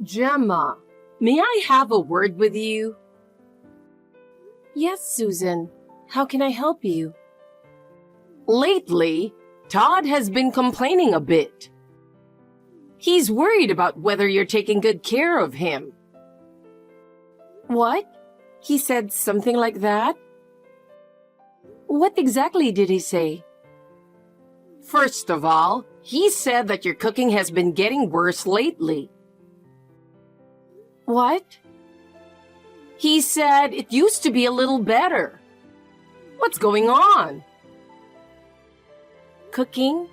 Gemma, may I have a word with you? Yes, Susan. How can I help you? Lately, Todd has been complaining a bit. He's worried about whether you're taking good care of him. What? He said something like that? What exactly did he say? First of all, he said that your cooking has been getting worse lately. What? He said it used to be a little better. What's going on? Cooking?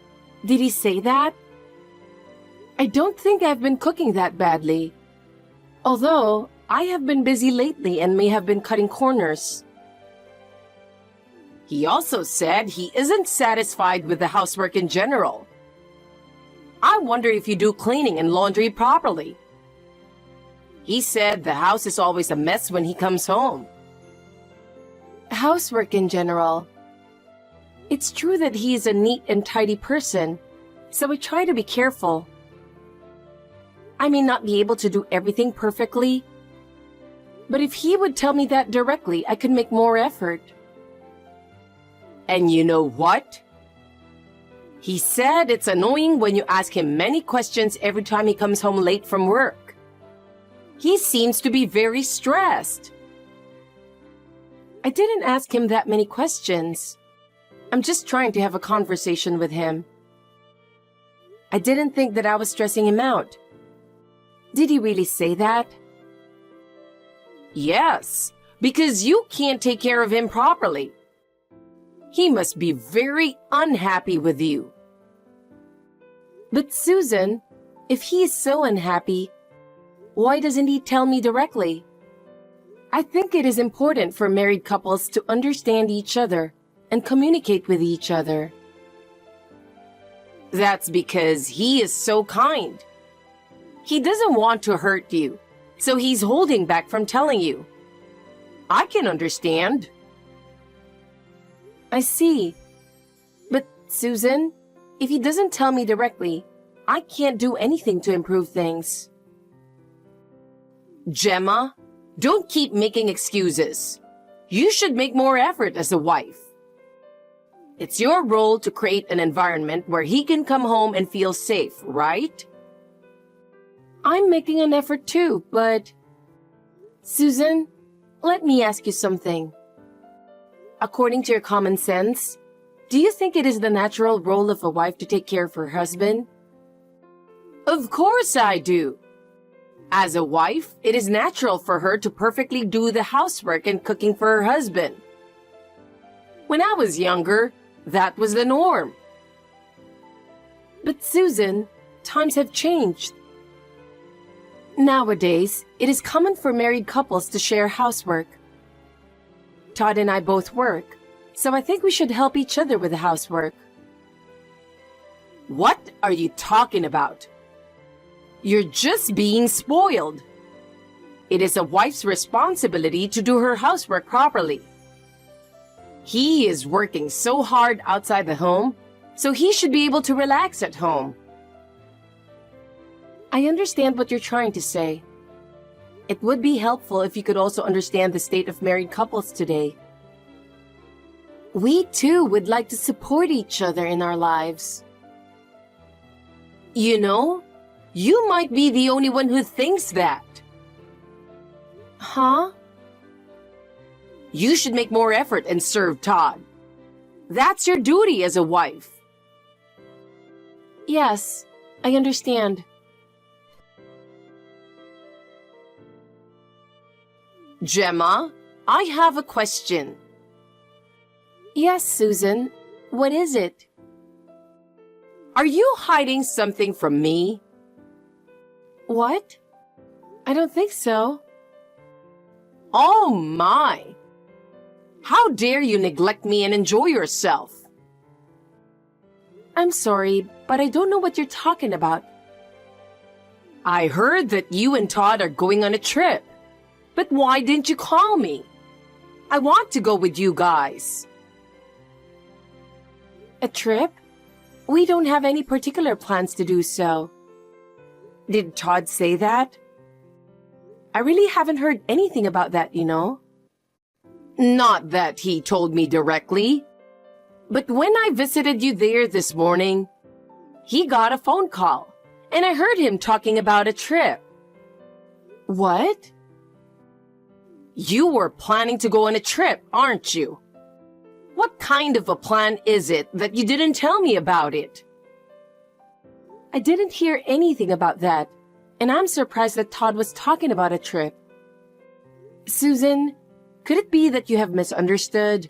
Did he say that? I don't think I've been cooking that badly. Although, I have been busy lately and may have been cutting corners. He also said he isn't satisfied with the housework in general. I wonder if you do cleaning and laundry properly. He said the house is always a mess when he comes home. Housework in general. It's true that he is a neat and tidy person, so I try to be careful. I may not be able to do everything perfectly, but if he would tell me that directly, I could make more effort. And you know what? He said it's annoying when you ask him many questions every time he comes home late from work. He seems to be very stressed. I didn't ask him that many questions. I'm just trying to have a conversation with him. I didn't think that I was stressing him out. Did he really say that? Yes, because you can't take care of him properly. He must be very unhappy with you. But Susan, if he is so unhappy, why doesn't he tell me directly? I think it is important for married couples to understand each other and communicate with each other. That's because he is so kind. He doesn't want to hurt you, so he's holding back from telling you. I can understand. I see. But Susan, if he doesn't tell me directly, I can't do anything to improve things. Gemma, don't keep making excuses. You should make more effort as a wife. It's your role to create an environment where he can come home and feel safe, right? I'm making an effort too, but... Susan, let me ask you something. According to your common sense, do you think it is the natural role of a wife to take care of her husband? Of course I do. As a wife, it is natural for her to perfectly do the housework and cooking for her husband. When I was younger, that was the norm. But Susan, times have changed. Nowadays, it is common for married couples to share housework. Todd and I both work, so I think we should help each other with the housework. What are you talking about? You're just being spoiled. It is a wife's responsibility to do her housework properly. He is working so hard outside the home, so he should be able to relax at home. I understand what you're trying to say. It would be helpful if you could also understand the state of married couples today. We too would like to support each other in our lives. You know, you might be the only one who thinks that. Huh? You should make more effort and serve Todd. That's your duty as a wife. Yes, I understand. Gemma, I have a question. Yes, Susan. What is it? Are you hiding something from me? What? I don't think so. Oh my! How dare you neglect me and enjoy yourself? I'm sorry, but I don't know what you're talking about. I heard that you and Todd are going on a trip. But why didn't you call me? I want to go with you guys. A trip? We don't have any particular plans to do so. Did Todd say that? I really haven't heard anything about that, you know. Not that he told me directly, but when I visited you there this morning, he got a phone call, and I heard him talking about a trip. What? You were planning to go on a trip, aren't you? What kind of a plan is it that you didn't tell me about it? I didn't hear anything about that, and I'm surprised that Todd was talking about a trip. Susan, could it be that you have misunderstood?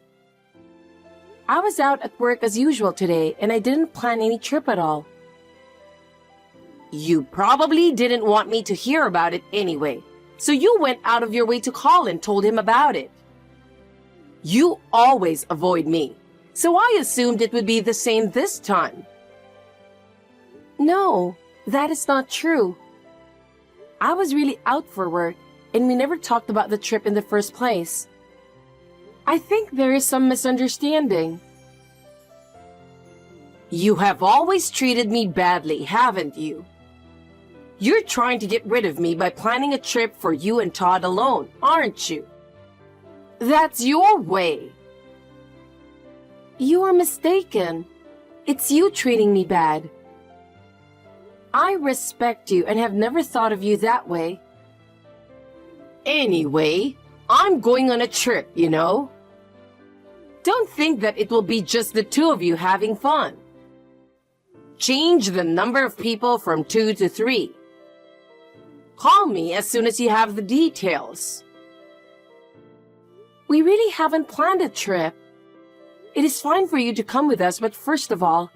I was out at work as usual today, and I didn't plan any trip at all. You probably didn't want me to hear about it anyway, so you went out of your way to call and told him about it. You always avoid me, so I assumed it would be the same this time. No, that is not true. I was really out for work, and we never talked about the trip in the first place. I think there is some misunderstanding. You have always treated me badly, haven't you? You're trying to get rid of me by planning a trip for you and Todd alone, aren't you? That's your way. You are mistaken. It's you treating me bad. I respect you and have never thought of you that way. Anyway, I'm going on a trip, you know. Don't think that it will be just the two of you having fun. Change the number of people from 2 to 3. Call me as soon as you have the details. We really haven't planned a trip. It is fine for you to come with us, but first of all,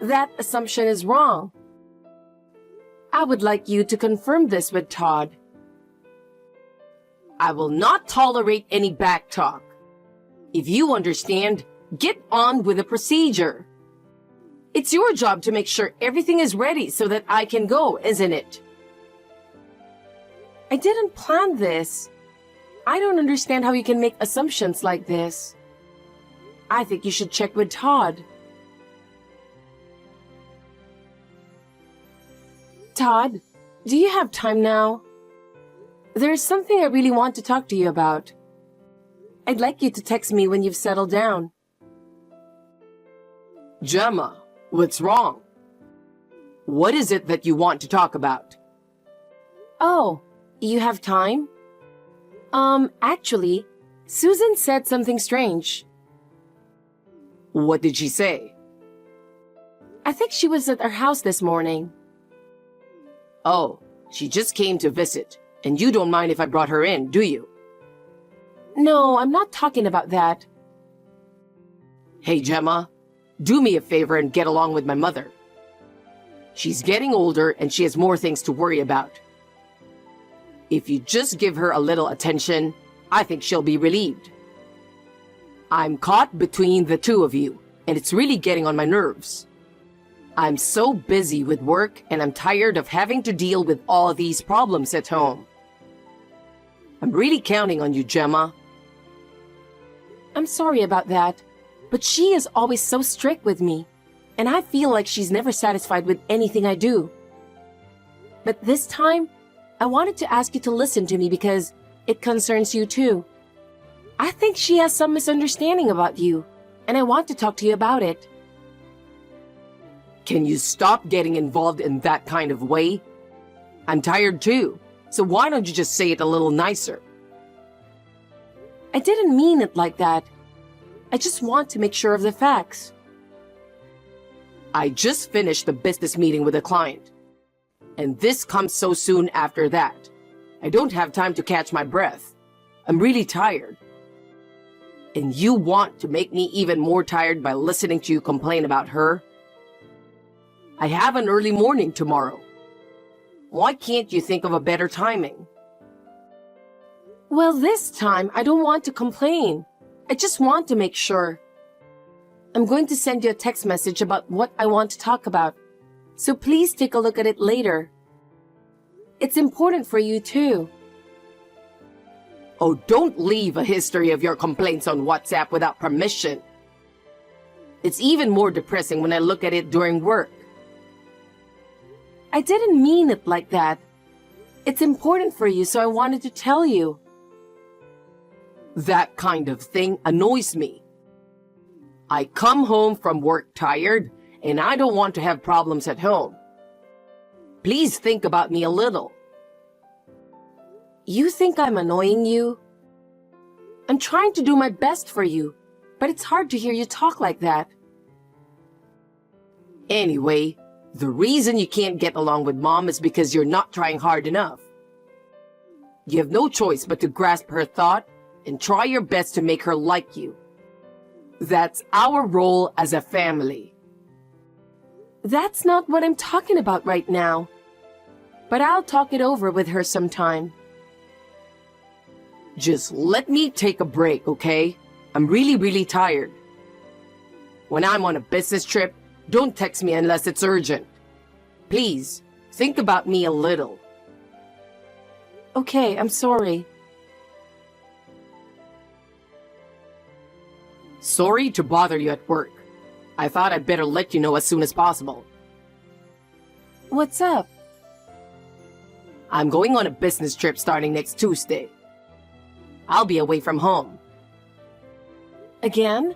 that assumption is wrong. I would like you to confirm this with Todd. I will not tolerate any backtalk. If you understand, get on with the procedure. It's your job to make sure everything is ready so that I can go, isn't it? I didn't plan this. I don't understand how you can make assumptions like this. I think you should check with Todd. Todd, do you have time now? There's something I really want to talk to you about. I'd like you to text me when you've settled down. Gemma, what's wrong? What is it that you want to talk about? Oh, you have time? Actually, Susan said something strange. What did she say? I think she was at our house this morning. Oh, she just came to visit, and you don't mind if I brought her in, do you? No, I'm not talking about that. Hey, Gemma, do me a favor and get along with my mother. She's getting older and she has more things to worry about. If you just give her a little attention, I think she'll be relieved. I'm caught between the two of you, and it's really getting on my nerves. I'm so busy with work, and I'm tired of having to deal with all these problems at home. I'm really counting on you, Gemma. I'm sorry about that, but she is always so strict with me, and I feel like she's never satisfied with anything I do. But this time, I wanted to ask you to listen to me because it concerns you too. I think she has some misunderstanding about you, and I want to talk to you about it. Can you stop getting involved in that kind of way? I'm tired too, so why don't you just say it a little nicer? I didn't mean it like that. I just want to make sure of the facts. I just finished a business meeting with a client, and this comes so soon after that. I don't have time to catch my breath. I'm really tired. And you want to make me even more tired by listening to you complain about her? I have an early morning tomorrow. Why can't you think of a better timing? Well, this time, I don't want to complain. I just want to make sure. I'm going to send you a text message about what I want to talk about, so please take a look at it later. It's important for you too. Oh, don't leave a history of your complaints on WhatsApp without permission. It's even more depressing when I look at it during work. I didn't mean it like that. It's important for you, so I wanted to tell you. That kind of thing annoys me. I come home from work tired, and I don't want to have problems at home. Please think about me a little. You think I'm annoying you? I'm trying to do my best for you, but it's hard to hear you talk like that. Anyway, the reason you can't get along with Mom is because you're not trying hard enough. You have no choice but to grasp her thought and try your best to make her like you. That's our role as a family. That's not what I'm talking about right now. But I'll talk it over with her sometime. Just let me take a break, okay? I'm really tired. When I'm on a business trip, don't text me unless it's urgent. Please, think about me a little. Okay, I'm sorry. Sorry to bother you at work. I thought I'd better let you know as soon as possible. What's up? I'm going on a business trip starting next Tuesday. I'll be away from home. Again?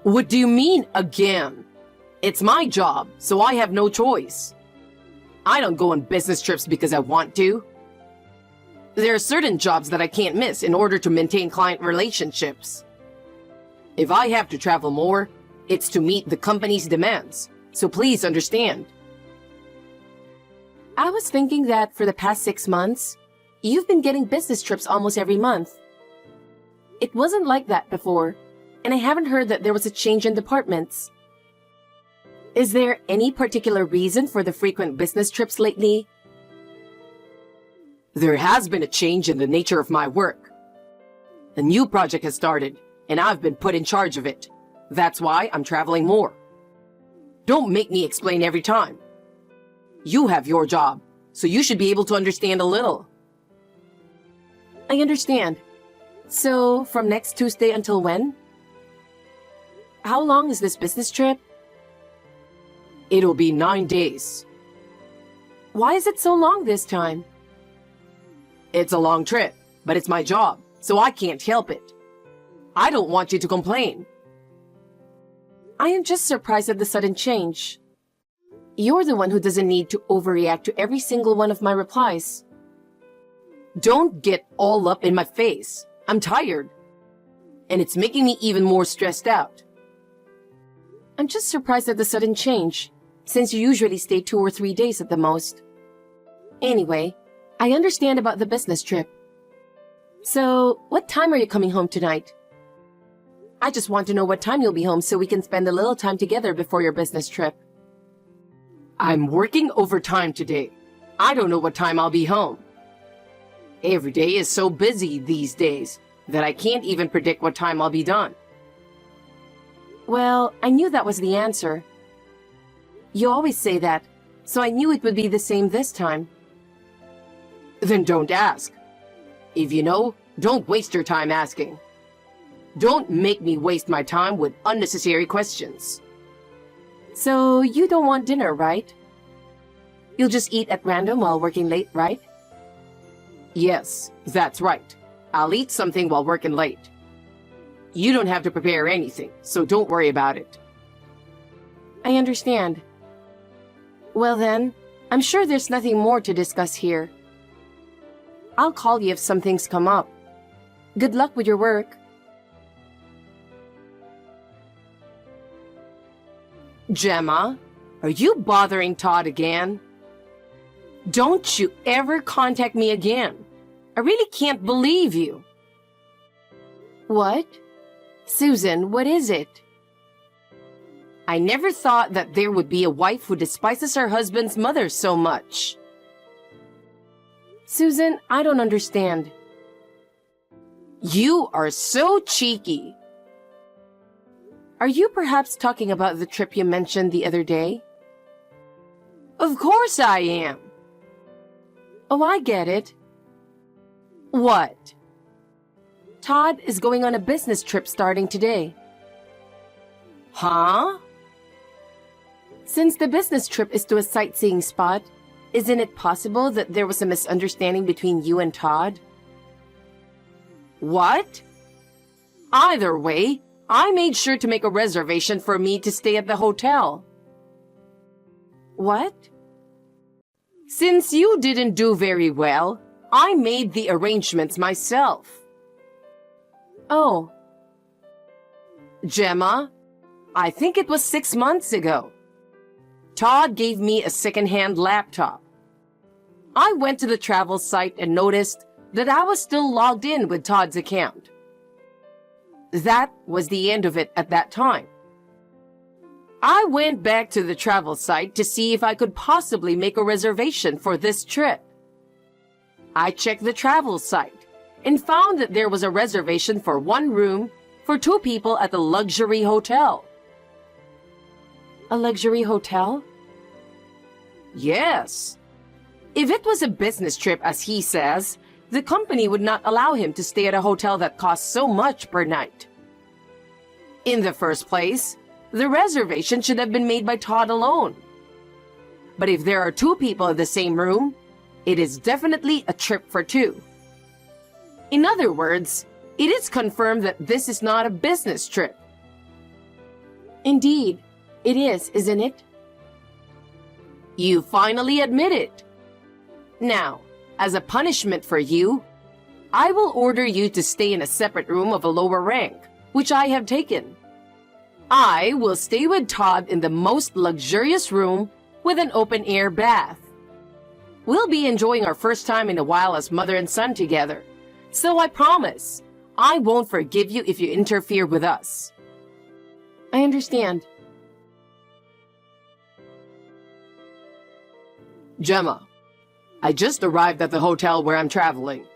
What do you mean, again? It's my job, so I have no choice. I don't go on business trips because I want to. There are certain jobs that I can't miss in order to maintain client relationships. If I have to travel more, it's to meet the company's demands, so please understand. I was thinking that for the past 6 months, you've been getting business trips almost every month. It wasn't like that before, and I haven't heard that there was a change in departments. Is there any particular reason for the frequent business trips lately? There has been a change in the nature of my work. A new project has started, and I've been put in charge of it. That's why I'm traveling more. Don't make me explain every time. You have your job, so you should be able to understand a little. I understand. So, from next Tuesday until when? How long is this business trip? It'll be 9 days. Why is it so long this time? It's a long trip, but it's my job, so I can't help it. I don't want you to complain. I am just surprised at the sudden change. You're the one who doesn't need to overreact to every single one of my replies. Don't get all up in my face. I'm tired. And it's making me even more stressed out. I'm just surprised at the sudden change, since you usually stay 2 or 3 days at the most. Anyway, I understand about the business trip. So, what time are you coming home tonight? I just want to know what time you'll be home so we can spend a little time together before your business trip. I'm working overtime today. I don't know what time I'll be home. Every day is so busy these days that I can't even predict what time I'll be done. Well, I knew that was the answer. You always say that, so I knew it would be the same this time. Then don't ask. If you know, don't waste your time asking. Don't make me waste my time with unnecessary questions. So, you don't want dinner, right? You'll just eat at random while working late, right? Yes, that's right. I'll eat something while working late. You don't have to prepare anything, so don't worry about it. I understand. Well then, I'm sure there's nothing more to discuss here. I'll call you if some things come up. Good luck with your work. Gemma, are you bothering Todd again? Don't you ever contact me again. I really can't believe you. What? Susan, what is it? I never thought that there would be a wife who despises her husband's mother so much. Susan, I don't understand. You are so cheeky. Are you perhaps talking about the trip you mentioned the other day? Of course I am. Oh, I get it. What? Todd is going on a business trip starting today. Huh? Since the business trip is to a sightseeing spot, Isn't it possible that there was a misunderstanding between you and Todd? What? Either way, I made sure to make a reservation for me to stay at the hotel. What? Since you didn't do very well, I made the arrangements myself. Oh, Gemma, I think it was 6 months ago. Todd gave me a second-hand laptop. I went to the travel site and noticed that I was still logged in with Todd's account. That was the end of it at that time. I went back to the travel site to see if I could possibly make a reservation for this trip. I checked the travel site and found that there was a reservation for 1 room for 2 people at the luxury hotel. a luxury hotel? Yes. If it was a business trip, as he says, the company would not allow him to stay at a hotel that costs so much per night. In the first place, the reservation should have been made by Todd alone. But if there are 2 people in the same room, it is definitely a trip for 2. In other words, it is confirmed that this is not a business trip. Indeed, it is, isn't it? You finally admit it. Now, as a punishment for you, I will order you to stay in a separate room of a lower rank, which I have taken. I will stay with Todd in the most luxurious room with an open-air bath. We'll be enjoying our first time in a while as mother and son together, so I promise I won't forgive you if you interfere with us. I understand. Gemma, I just arrived at the hotel where I'm traveling.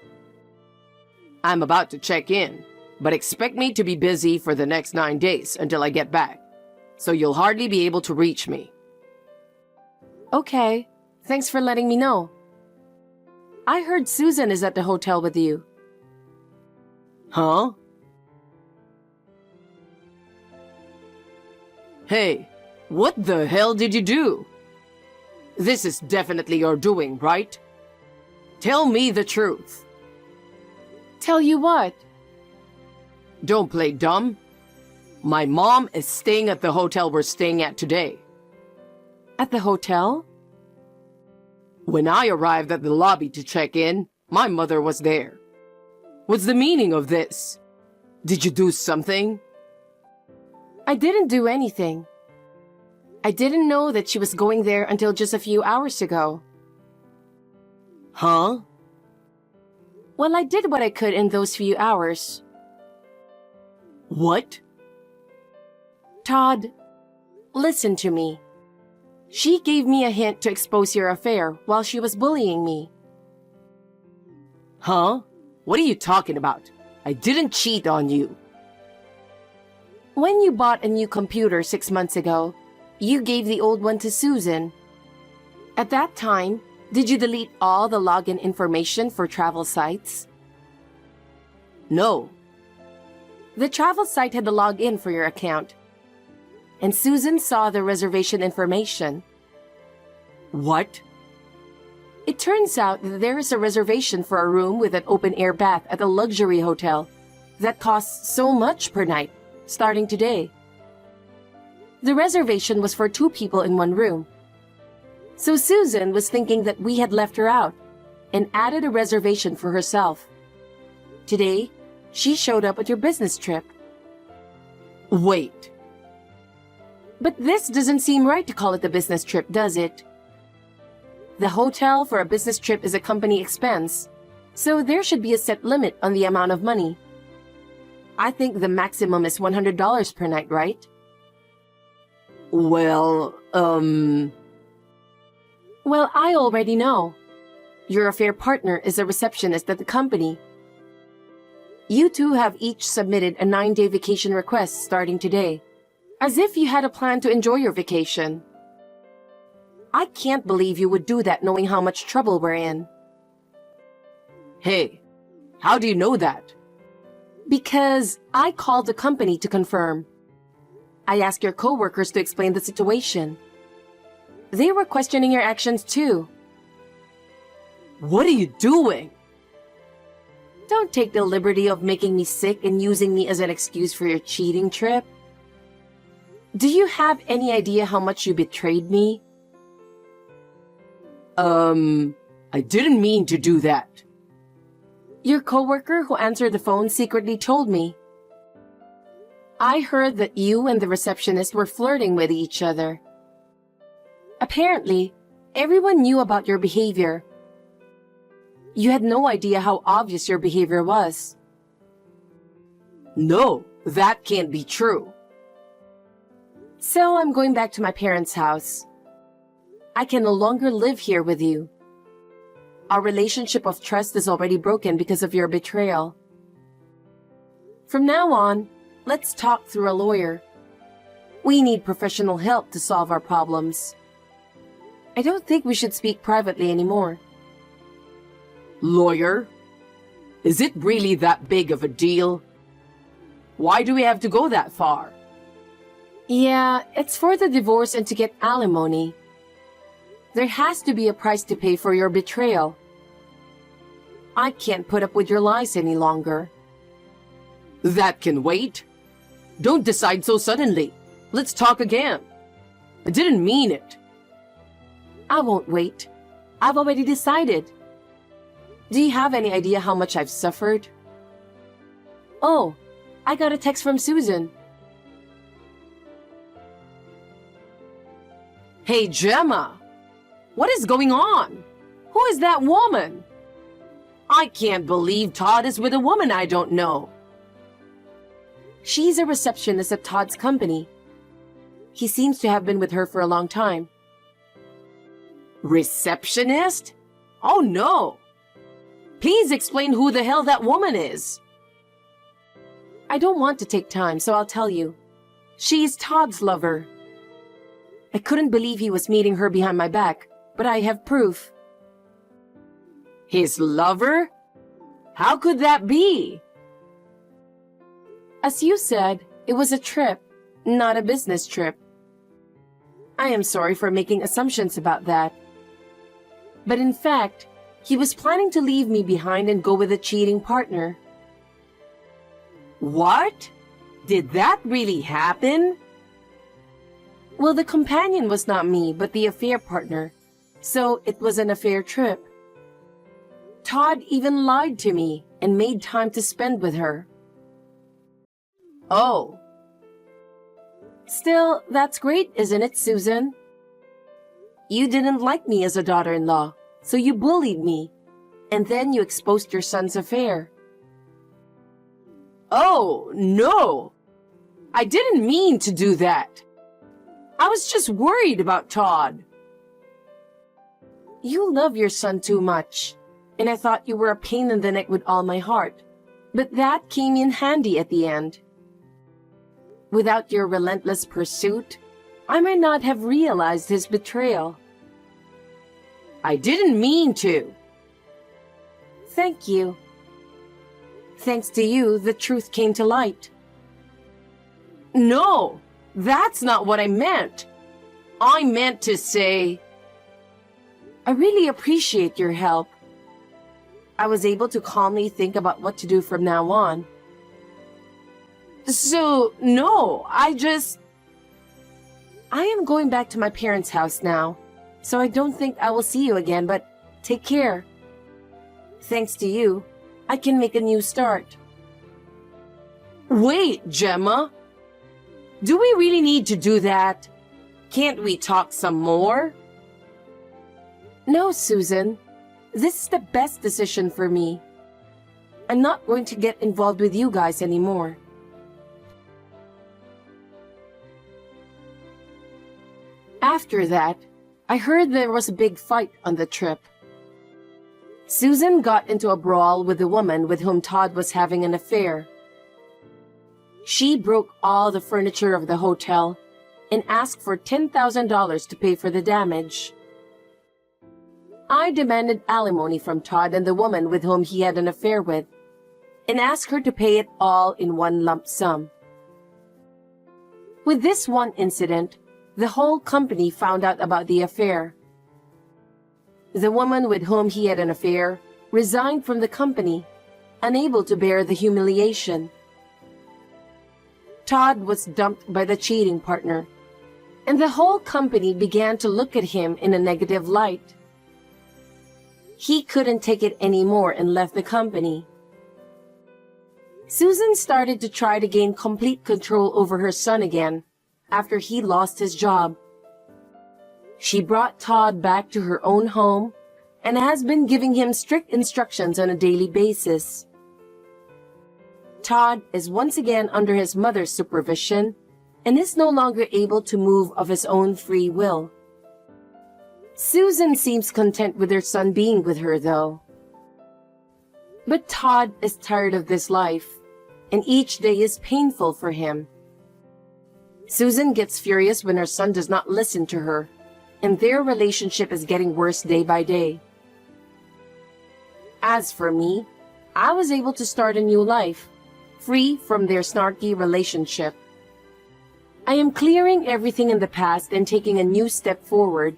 I'm about to check in, but expect me to be busy for the next 9 days until I get back, so you'll hardly be able to reach me. Okay, thanks for letting me know. I heard Susan is at the hotel with you. Huh? Hey, what the hell did you do? This is definitely your doing, right? Tell me the truth. Tell you what? Don't play dumb. My mom is staying at the hotel we're staying at today. At the hotel? When I arrived at the lobby to check in, my mother was there. What's the meaning of this? Did you do something? I didn't do anything. I didn't know that she was going there until just a few hours ago. Huh? Well, I did what I could in those few hours. What? Todd, listen to me. She gave me a hint to expose your affair while she was bullying me. Huh? What are you talking about? I didn't cheat on you. When you bought a new computer 6 months ago, you gave the old one to Susan. At that time, did you delete all the login information for travel sites? No. The travel site had the login for your account, and Susan saw the reservation information. What? It turns out that there is a reservation for a room with an open-air bath at a luxury hotel that costs so much per night, starting today. The reservation was for 2 people in 1 room. So Susan was thinking that we had left her out and added a reservation for herself. Today, she showed up at your business trip. Wait. But this doesn't seem right to call it a business trip, does it? The hotel for a business trip is a company expense, so there should be a set limit on the amount of money. I think the maximum is $100 per night, right? Well, Well, I already know. Your affair partner is a receptionist at the company. You 2 have each submitted a 9-day vacation request starting today, as if you had a plan to enjoy your vacation. I can't believe you would do that knowing how much trouble we're in. Hey, how do you know that? Because I called the company to confirm. I asked your coworkers to explain the situation. They were questioning your actions too, What are you doing? Don't take the liberty of making me sick and using me as an excuse for your cheating trip. Do you have any idea how much you betrayed me? I didn't mean to do that. Your coworker who answered the phone secretly told me. I heard that you and the receptionist were flirting with each other. Apparently, everyone knew about your behavior. You had no idea how obvious your behavior was. No, that can't be true. So I'm going back to my parents' house. I can no longer live here with you. Our relationship of trust is already broken because of your betrayal. From now on, let's talk through a lawyer. We need professional help to solve our problems. I don't think we should speak privately anymore. Lawyer? Is it really that big of a deal? Why do we have to go that far? Yeah, it's for the divorce and to get alimony. There has to be a price to pay for your betrayal. I can't put up with your lies any longer. That can wait. Don't decide so suddenly. Let's talk again. I didn't mean it. I won't wait. I've already decided. Do you have any idea how much I've suffered? Oh, I got a text from Susan. Hey, Gemma. What is going on? Who is that woman? I can't believe Todd is with a woman I don't know. She's a receptionist at Todd's company. He seems to have been with her for a long time. Receptionist? Oh no. Please explain who the hell that woman is. I don't want to take time, so I'll tell you. She's Todd's lover. I couldn't believe he was meeting her behind my back, but I have proof. His lover? How could that be? As you said, it was a trip, not a business trip. I am sorry for making assumptions about that. But in fact, he was planning to leave me behind and go with a cheating partner. What? Did that really happen? Well, the companion was not me, but the affair partner. So it was an affair trip. Todd even lied to me and made time to spend with her. Oh. Still, that's great, isn't it, Susan? You didn't like me as a daughter-in-law, so you bullied me, and then you exposed your son's affair. Oh, no. I didn't mean to do that. I was just worried about Todd. You love your son too much, and I thought you were a pain in the neck with all my heart. But that came in handy at the end. Without your relentless pursuit, I might not have realized his betrayal. I didn't mean to. Thank you. Thanks to you, the truth came to light. No, that's not what I meant. I meant to say... I really appreciate your help. I was able to calmly think about what to do from now on. So, no, I am going back to my parents' house now, so I don't think I will see you again, but take care. Thanks to you, I can make a new start. Wait, Gemma. Do we really need to do that? Can't we talk some more? No, Susan. This is the best decision for me. I'm not going to get involved with you guys anymore. After that, I heard there was a big fight on the trip. Susan got into a brawl with the woman with whom Todd was having an affair. She broke all the furniture of the hotel and asked for $10,000 to pay for the damage. I demanded alimony from Todd and the woman with whom he had an affair with, and asked her to pay it all in one lump sum. With this one incident, the whole company found out about the affair. The woman with whom he had an affair resigned from the company, unable to bear the humiliation. Todd was dumped by the cheating partner, and the whole company began to look at him in a negative light. He couldn't take it anymore and left the company. Susan started to try to gain complete control over her son again after he lost his job. She brought Todd back to her own home and has been giving him strict instructions on a daily basis. Todd is once again under his mother's supervision and is no longer able to move of his own free will. Susan seems content with her son being with her, though. But Todd is tired of this life, and each day is painful for him. Susan gets furious when her son does not listen to her, and their relationship is getting worse day by day. As for me, I was able to start a new life, free from their snarky relationship. I am clearing everything in the past and taking a new step forward.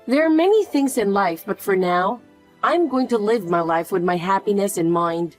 There are many things in life, but for now, I'm going to live my life with my happiness in mind.